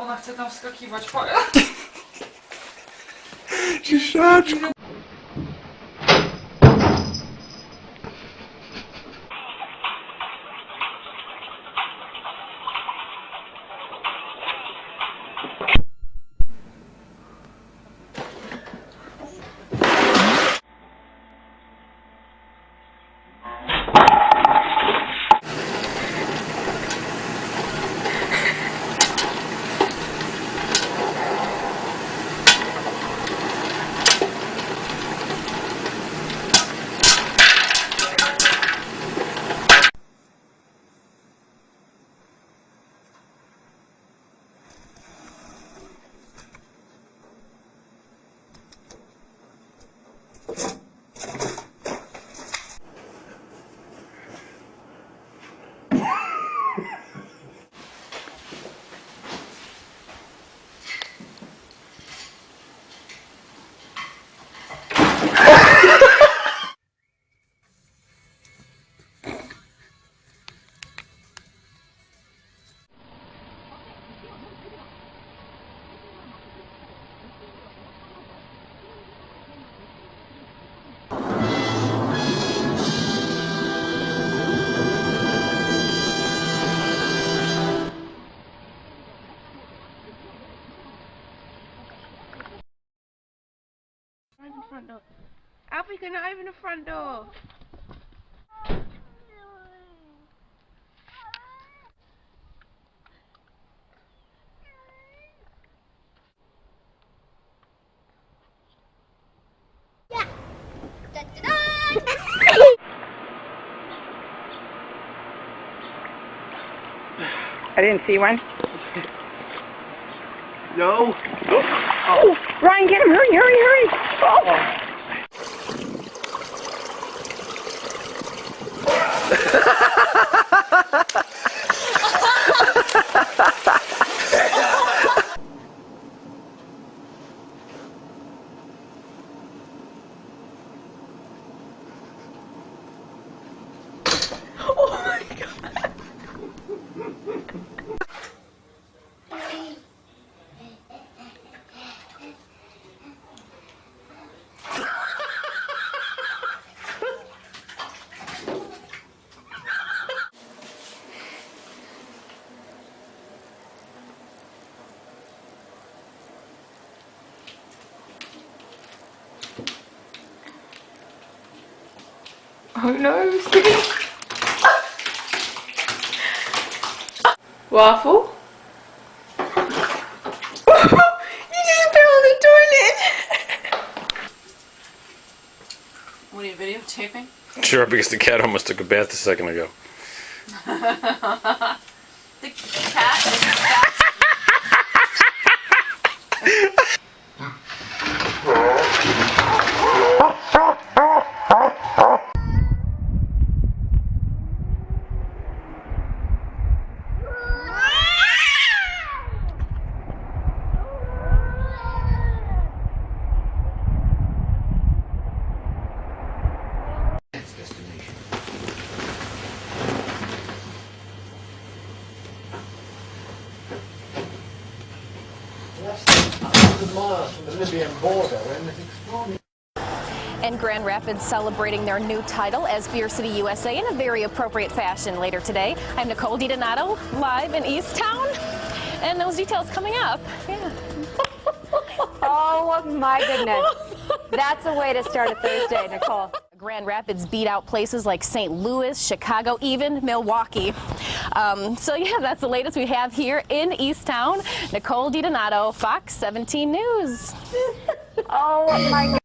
Ona chce tam wskakiwać. Ciszeczko. Front door. Alfie, can I open the front door? Yeah. Da, da, da. I didn't see one. No. Oh, Ryan, get him! Hurry, hurry, hurry! Oh. Oh my God! Oh no, Waffle? You just fell in the toilet! What are you videotaping? Sure, because the cat almost took a bath a second ago. The cat is fast. That's 100 miles from the Libyan border, and it's extraordinary. And Grand Rapids celebrating their new title as Beer City, USA in a very appropriate fashion later today. I'm Nicole DiDonato, live in East Town, and those details coming up. Yeah. Oh my goodness. That's a way to start a Thursday, Nicole. Grand Rapids beat out places like St. Louis, Chicago, even Milwaukee. So yeah, that's the latest we have here in East Town. Nicole DiDonato, Fox 17 News. Oh my goodness.